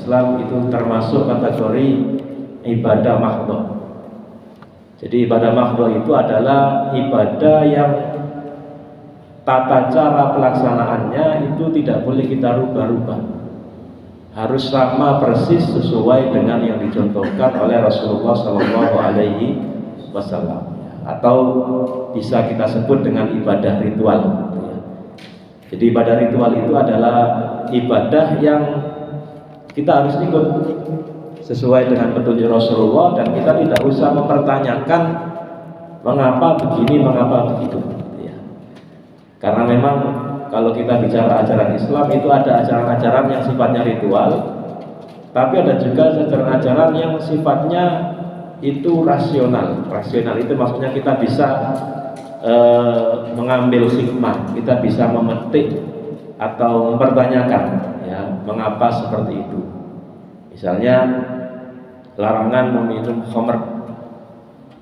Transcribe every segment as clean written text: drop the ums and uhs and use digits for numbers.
Islam itu termasuk kategori ibadah mahdhah. Jadi ibadah mahdhah itu adalah ibadah yang tata cara pelaksanaannya itu tidak boleh kita rubah-rubah, harus sama persis sesuai dengan yang dicontohkan oleh Rasulullah Shallallahu Alaihi Wasallam, atau bisa kita sebut dengan ibadah ritual. Jadi ibadah ritual itu adalah ibadah yang kita harus ikut sesuai dengan petunjuk Rasulullah, dan kita tidak usah mempertanyakan mengapa begini, mengapa begitu. Karena memang kalau kita bicara ajaran Islam itu ada ajaran-ajaran yang sifatnya ritual, tapi ada juga ajaran-ajaran yang sifatnya itu rasional. Rasional itu maksudnya kita bisa mengambil hikmah, kita bisa memetik atau mempertanyakan ya mengapa seperti itu. Misalnya larangan meminum khamr.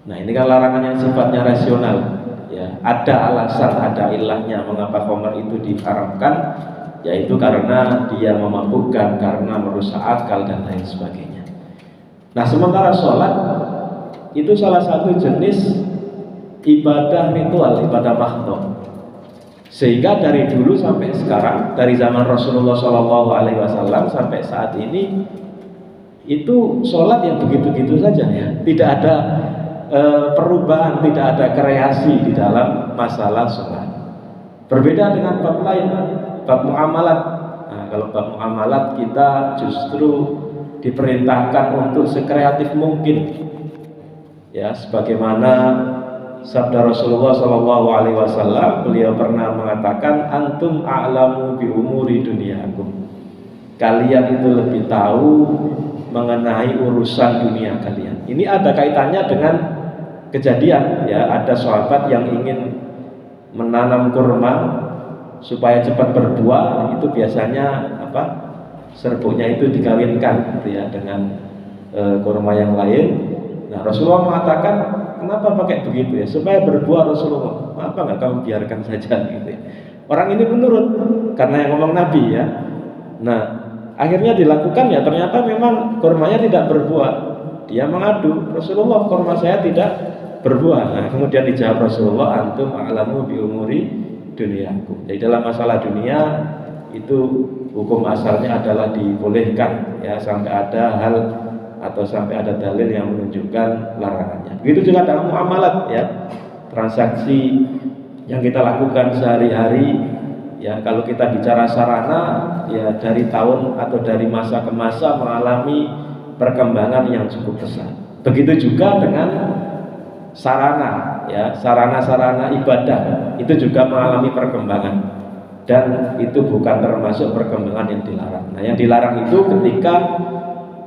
Nah, ini kan larangan yang sifatnya rasional. Ya, ada alasan, ada ilahnya mengapa khamr itu diharamkan, yaitu karena dia memabukkan, karena merusak akal dan lain sebagainya. Nah, sementara sholat itu salah satu jenis ibadah ritual, ibadah mahdhah. Sehingga dari dulu sampai sekarang, dari zaman Rasulullah SAW sampai saat ini, itu sholat yang begitu-begitu saja ya, tidak ada perubahan, tidak ada kreasi di dalam masalah sholat. Berbeda dengan bab lain, bab muamalat. Nah, kalau bab muamalat kita justru diperintahkan untuk sekreatif mungkin, ya, sebagaimana sabda Rasulullah SAW, beliau pernah mengatakan, antum a'lamu bi umuri dunyakum. Kalian itu lebih tahu mengenai urusan dunia kalian. Ini ada kaitannya dengan kejadian, ya, ada sahabat yang ingin menanam kurma supaya cepat berbuah. Itu biasanya serbuknya itu dikawinkan gitu ya dengan kurma yang lain. Nah, Rasulullah mengatakan, kenapa pakai begitu ya? Supaya berbuah Rasulullah. Apa nggak kamu biarkan saja gitu ya? Orang ini menurut karena yang ngomong Nabi ya. Nah, akhirnya dilakukan ya, ternyata memang kurmanya tidak berbuah. Dia mengadu, Rasulullah, kurma saya tidak berbuah. Nah, kemudian dijawab Rasulullah, antum a'lamu bi umuri dunyakum. Jadi dalam masalah dunia itu hukum asalnya adalah dibolehkan ya, sampai ada hal atau sampai ada dalil yang menunjukkan larangannya. Begitu juga dalam muamalat ya, transaksi yang kita lakukan sehari-hari ya. Kalau kita bicara sarana ya, dari tahun atau dari masa ke masa mengalami perkembangan yang cukup pesat. Begitu juga dengan sarana ya, sarana-sarana ibadah itu juga mengalami perkembangan, dan itu bukan termasuk perkembangan yang dilarang. Nah, yang dilarang itu ketika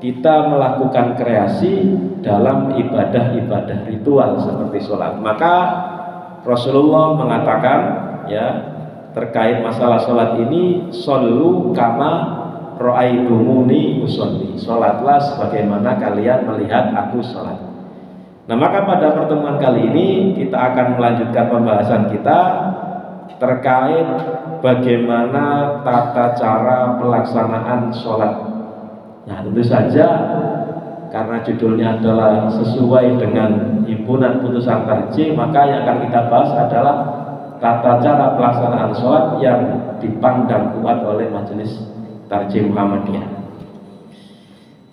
kita melakukan kreasi dalam ibadah-ibadah ritual seperti sholat. Maka Rasulullah mengatakan ya, terkait masalah sholat ini, shollu kama ra'aitumuni usolli. Sholatlah sebagaimana kalian melihat aku sholat. Nah, maka pada pertemuan kali ini kita akan melanjutkan pembahasan kita terkait bagaimana tata cara pelaksanaan sholat. Nah, tentu saja karena judulnya adalah sesuai dengan himpunan putusan tarjih, maka yang akan kita bahas adalah tata cara pelaksanaan sholat yang dipandang kuat oleh Majelis Tarjih Muhammadiyah.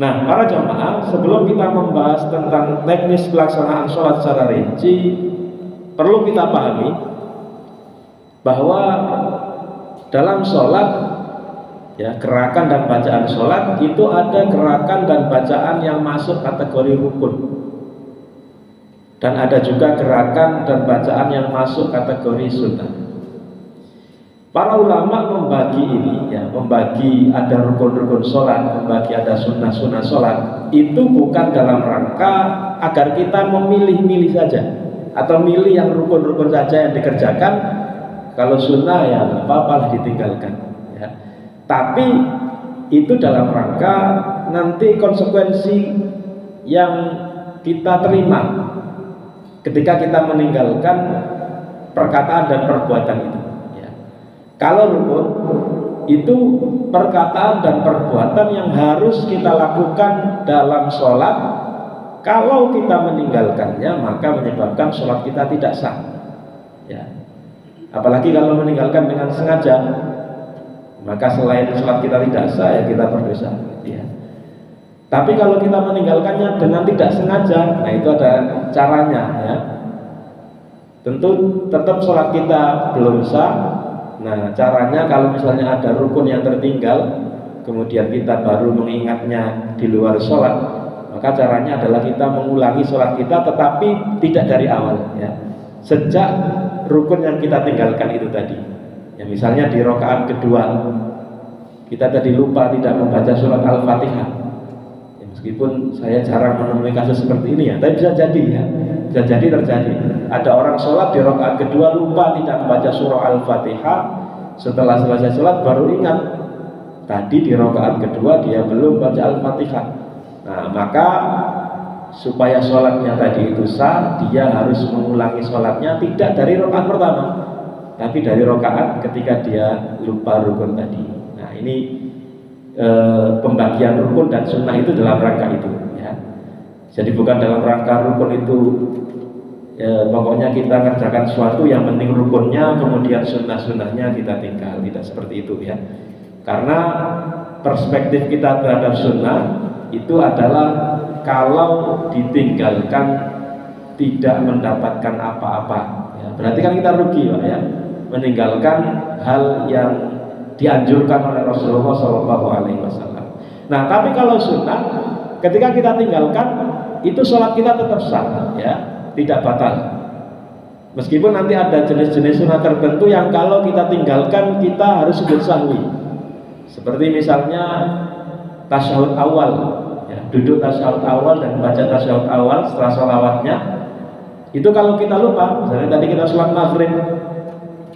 Nah, para jamaah, sebelum kita membahas tentang teknis pelaksanaan sholat secara rinci, perlu kita pahami bahwa dalam sholat ya, gerakan dan bacaan sholat itu ada gerakan dan bacaan yang masuk kategori rukun, dan ada juga gerakan dan bacaan yang masuk kategori sunnah. Para ulama membagi ini ya, membagi ada rukun-rukun sholat, membagi ada sunnah-sunnah sholat, itu bukan dalam rangka agar kita memilih-milih saja atau milih yang rukun-rukun saja yang dikerjakan, kalau sunnah ya apa-apalah ditinggalkan ya. Tapi itu dalam rangka nanti konsekuensi yang kita terima ketika kita meninggalkan perkataan dan perbuatan itu ya. Kalau rukun itu perkataan dan perbuatan yang harus kita lakukan dalam sholat. Kalau kita meninggalkannya maka menyebabkan sholat kita tidak sah, ya. Apalagi kalau meninggalkan dengan sengaja, maka selain sholat kita tidak sah, ya kita berdosa, ya. Tapi kalau kita meninggalkannya dengan tidak sengaja, nah itu ada caranya, ya. Tentu tetap sholat kita belum sah. Nah caranya kalau misalnya ada rukun yang tertinggal, kemudian kita baru mengingatnya di luar sholat, maka caranya adalah kita mengulangi sholat kita, tetapi tidak dari awal, ya. Sejak rukun yang kita tinggalkan itu tadi, ya. Misalnya di rakaat kedua kita tadi lupa tidak membaca surat Al-Fatihah, ya, meskipun saya jarang menemui kasus seperti ini, ya, tapi bisa jadi, ya, bisa jadi terjadi. Ada orang sholat di rakaat kedua lupa tidak membaca surah Al-Fatihah, setelah selesai sholat baru ingat tadi di rakaat kedua dia belum baca Al-Fatihah. Nah maka supaya sholatnya tadi itu sah, dia harus mengulangi sholatnya tidak dari rakaat pertama, tapi dari rakaat ketika dia lupa rukun tadi. Nah ini pembagian rukun dan sunnah itu dalam rangka itu, ya. Jadi bukan dalam rangka rukun itu, ya, pokoknya kita kerjakan sesuatu yang penting rukunnya, kemudian sunnah-sunnahnya kita tinggal, tidak seperti itu, ya. Karena perspektif kita terhadap sunnah itu adalah kalau ditinggalkan tidak mendapatkan apa-apa, ya, berarti kan kita rugi, Pak, ya, meninggalkan hal yang dianjurkan oleh Rasulullah SAW. Nah tapi kalau sunnah, ketika kita tinggalkan itu sholat kita tetap sah, ya, tidak batal. Meskipun nanti ada jenis-jenis sunnah tertentu yang kalau kita tinggalkan kita harus sujud sahwi, seperti misalnya tasyahud awal, ya, duduk tasyahud awal dan baca tasyahud awal setelah sholawatnya. Itu kalau kita lupa, misalnya tadi kita sholat maghrib,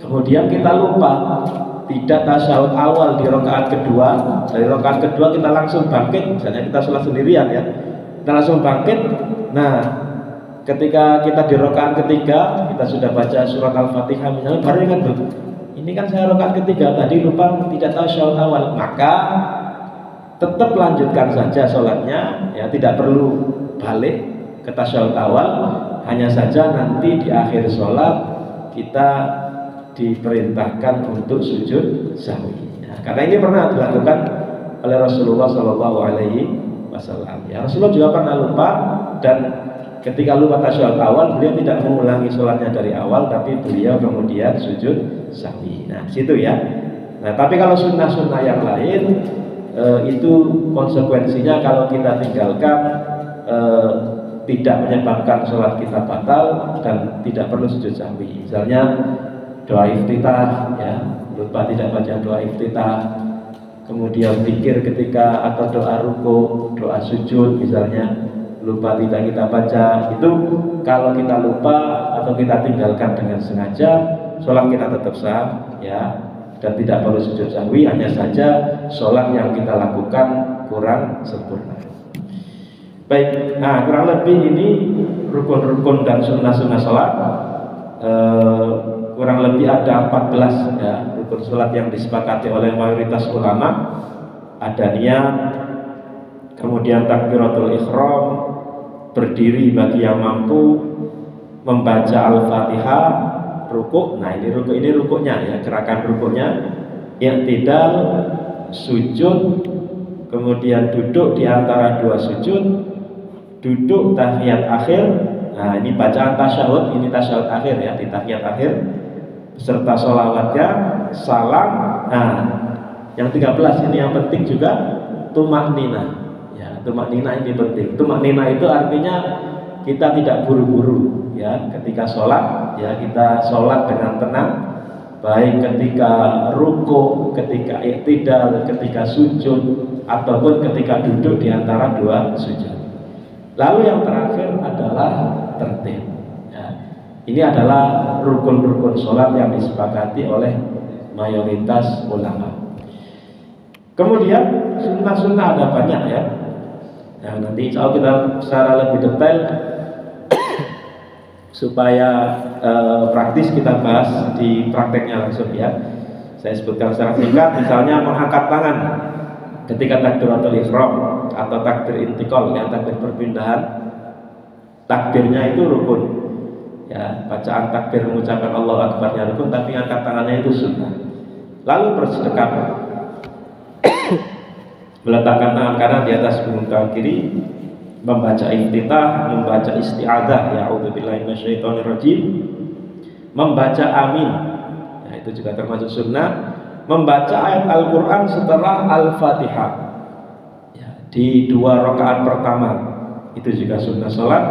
kemudian kita lupa tidak tasyahud awal di rakaat kedua, dari rakaat kedua kita langsung bangkit, misalnya kita sholat sendirian, ya, kita langsung bangkit. Nah ketika kita di rakaat ketiga kita sudah baca surat Al-Fatihah misalnya, baru ingat, ini kan saya rakaat ketiga tadi lupa tidak tasyahud awal, maka tetap lanjutkan saja sholatnya, ya, tidak perlu balik ke tasyahud awal. Hanya saja nanti di akhir sholat kita diperintahkan untuk sujud sahwi, ya, karena ini pernah dilakukan oleh Rasulullah SAW, ya. Rasulullah juga pernah lupa, dan ketika lupa tasyahud awal beliau tidak mengulangi sholatnya dari awal, tapi beliau kemudian sujud sahwi. Nah situ, ya. Nah tapi kalau sunnah-sunnah yang lain, itu konsekuensinya kalau kita tinggalkan tidak menyebabkan sholat kita batal dan tidak perlu sujud sahwi. Misalnya doa iftitah, ya, lupa tidak baca doa iftitah, kemudian zikir ketika atau doa ruku, doa sujud misalnya lupa tidak kita baca, itu kalau kita lupa atau kita tinggalkan dengan sengaja, sholat kita tetap sah, ya, dan tidak perlu sujud sahwi. Hanya saja sholat yang kita lakukan kurang sempurna. Baik, nah kurang lebih ini rukun-rukun dan sunnah-sunnah sholat. Kurang lebih ada 14, ya, rukun sholat yang disepakati oleh mayoritas ulama. Ada niat, kemudian takbiratul ihram, berdiri bagi yang mampu, membaca Al-Fatihah, rukuk. Nah ini rukuknya, ya, gerakan rukuknya, i'tidal, sujud, kemudian duduk di antara dua sujud, duduk tahiyat akhir. Nah ini bacaan tasyahud, ini tasyahud akhir, ya, di tahiyat akhir beserta sholawatnya, salam. Nah yang 13 ini yang penting juga, tumak nina, ya, tumak nina ini penting. Tumak nina itu artinya kita tidak buru-buru, ya, ketika sholat, ya, kita sholat dengan tenang, baik ketika ruku, ketika i'tidal, ketika sujud, ataupun ketika duduk di antara dua sujud. Lalu yang terakhir adalah tertib, ya. Ini adalah rukun-rukun sholat yang disepakati oleh mayoritas ulama. Kemudian sunnah-sunnah ada banyak, ya. Nah, nanti insya Allah kita secara lebih detail supaya praktis kita bahas di prakteknya langsung, ya. Saya sebutkan secara singkat, misalnya mengangkat tangan ketika takbiratul ihram atau takbir intikal, ya, takbir perpindahan. Takbirnya itu rukun, ya, bacaan takbir mengucapkan Allahu Akbarnya rukun, tapi angkat tangannya itu sunnah. Lalu bersedekap, meletakkan tangan kanan di atas punggung tangan kiri, membaca iftitah, membaca isti'adzah, ya'udzubillahi minasyaitonirrajim, membaca amin, ya, itu juga termasuk sunnah. Membaca ayat Al-Quran setelah Al-Fatihah, ya, di 2 rakaat pertama, itu juga sunnah sholat.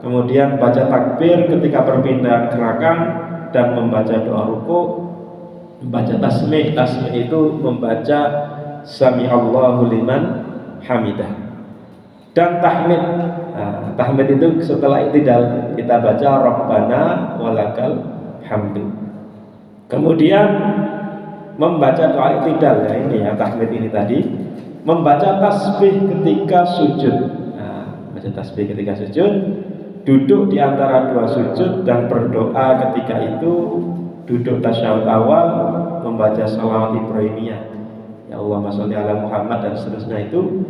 Kemudian baca takbir ketika perpindahan gerakan dan membaca doa ruku, membaca tasmih. Tasmih itu membaca Sami'allahu liman hamidah. Dan tahmid, nah, tahmid itu setelah i'tidal kita baca Rabbana walakal hamdu. Kemudian membaca doa i'tidal, ya, ini ya tahmid ini tadi. Membaca tasbih ketika sujud. Nah, baca tasbih ketika sujud, duduk di antara 2 sujud dan berdoa ketika itu, duduk tasyahud awal, membaca shalawat Ibrahimiyah, ya Allahumma sholli ala Muhammad dan seterusnya itu.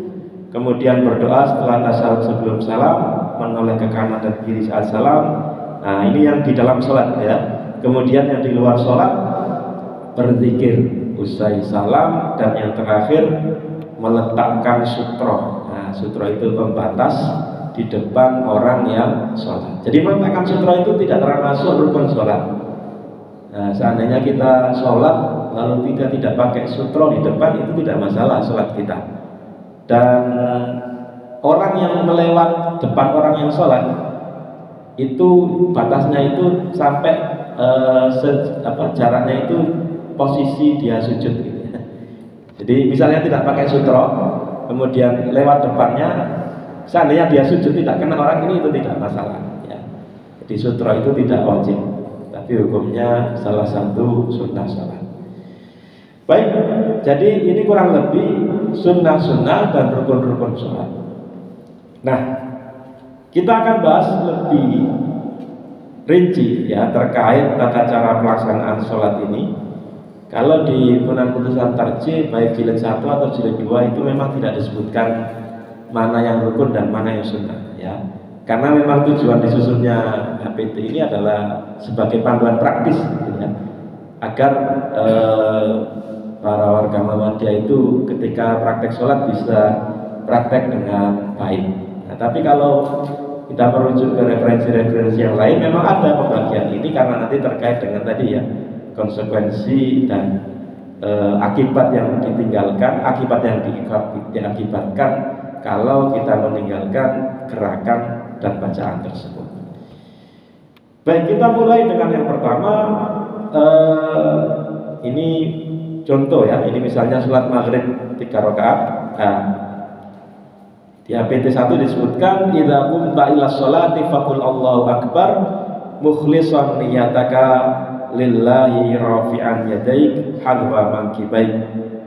Kemudian berdoa setelah tasyahud sebelum salam, menoleh ke kanan dan kiri saat salam. Nah, ini yang di dalam sholat, ya. Kemudian yang di luar sholat, berzikir usai salam, dan yang terakhir meletakkan sutro. Nah, sutro itu pembatas di depan orang yang sholat. Jadi meletakkan sutro itu tidak termasuk rukun sholat. Nah, seandainya kita sholat lalu tidak pakai sutro di depan, itu tidak masalah sholat kita. Dan orang yang melewat depan orang yang sholat itu batasnya itu sampai jaraknya itu posisi dia sujud, gitu ya. Jadi misalnya tidak pakai sutro, kemudian lewat depannya, seandainya dia sujud tidak kena orang ini, itu tidak masalah, ya. Jadi sutro itu tidak wajib, tapi hukumnya salah satu sunnah sholat. Baik, jadi ini kurang lebih sunnah-sunnah dan rukun-rukun sholat. Nah, kita akan bahas lebih rinci, ya, terkait tata cara pelaksanaan sholat ini. Kalau di Penan Putusan Tarjih baik jilid 1 atau jilid 2 itu memang tidak disebutkan mana yang rukun dan mana yang sunnah, ya. Karena memang tujuan disusunnya HPT ini adalah sebagai panduan praktis, gitu ya, agar para warga Muhammadiyah itu ketika praktek sholat bisa praktek dengan baik. Nah, tapi kalau kita merujuk ke referensi-referensi yang lain, memang ada pembagian ini karena nanti terkait dengan tadi, ya, konsekuensi dan akibat yang ditinggalkan, akibat yang diakibatkan kalau kita meninggalkan gerakan dan bacaan tersebut. Baik, kita mulai dengan yang pertama. Ini contoh, ya, ini misalnya sholat maghrib 3 rakaat. Nah, di HPT 1 disebutkan idza qumta ila sholati faqul Allahu akbar mukhlishan niyataka lillahi rafi'an yadaik hadwa mankibaik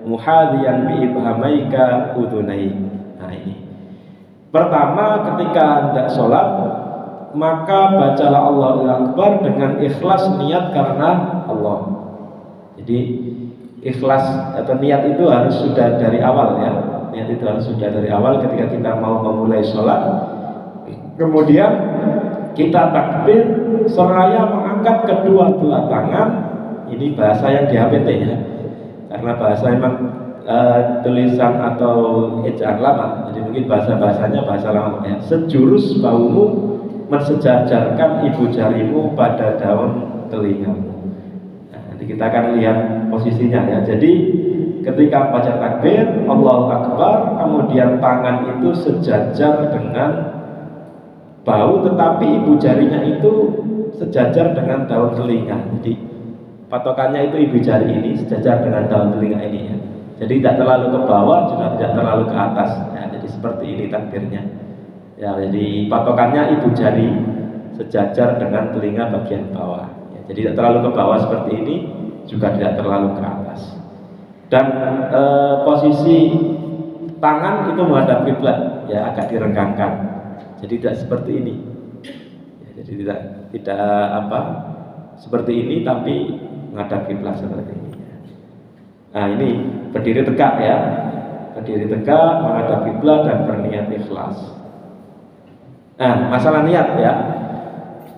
muhadiyan bi ibhamaika udhunaik. Nah, ini pertama, ketika hendak sholat maka bacalah Allahu akbar dengan ikhlas niat karena Allah. Jadi ikhlas atau niat itu harus sudah dari awal, ya. Niat itu harus sudah dari awal ketika kita mau memulai sholat. Kemudian kita takbir seraya mengangkat kedua belah tangan. Ini bahasa yang di HPT, ya, karena bahasa memang tulisan atau ejaan lama, jadi mungkin bahasanya bahasa lama, ya. Sejurus bahumu mensejajarkan ibu jarimu pada daun telingamu. Nah, nanti kita akan lihat posisinya, ya. Jadi ketika baca takbir Allahu Akbar, kemudian tangan itu sejajar dengan bahu, tetapi ibu jarinya itu sejajar dengan daun telinga. Jadi patokannya itu ibu jari ini sejajar dengan daun telinga ini, ya. Jadi tidak terlalu ke bawah juga tidak terlalu ke atas, ya. Jadi seperti ini takbirnya, ya. Jadi patokannya ibu jari sejajar dengan telinga bagian bawah, ya. Jadi tidak terlalu ke bawah seperti ini, juga tidak terlalu ke atas. Dan posisi tangan itu menghadap kiblat, ya, agak direnggangkan. Jadi tidak seperti ini, ya. Jadi tidak seperti ini, tapi menghadap kiblat seperti ini. Nah ini berdiri tegak ya, berdiri tegak menghadap kiblat dan berniat ikhlas. Nah masalah niat ya.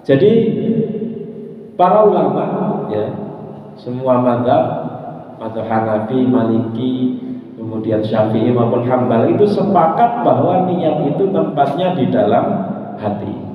Jadi para ulama ya, semua mazhab Hanafi, Maliki, kemudian Syafi'i maupun Hambali itu sepakat bahwa niat itu tempatnya di dalam hati.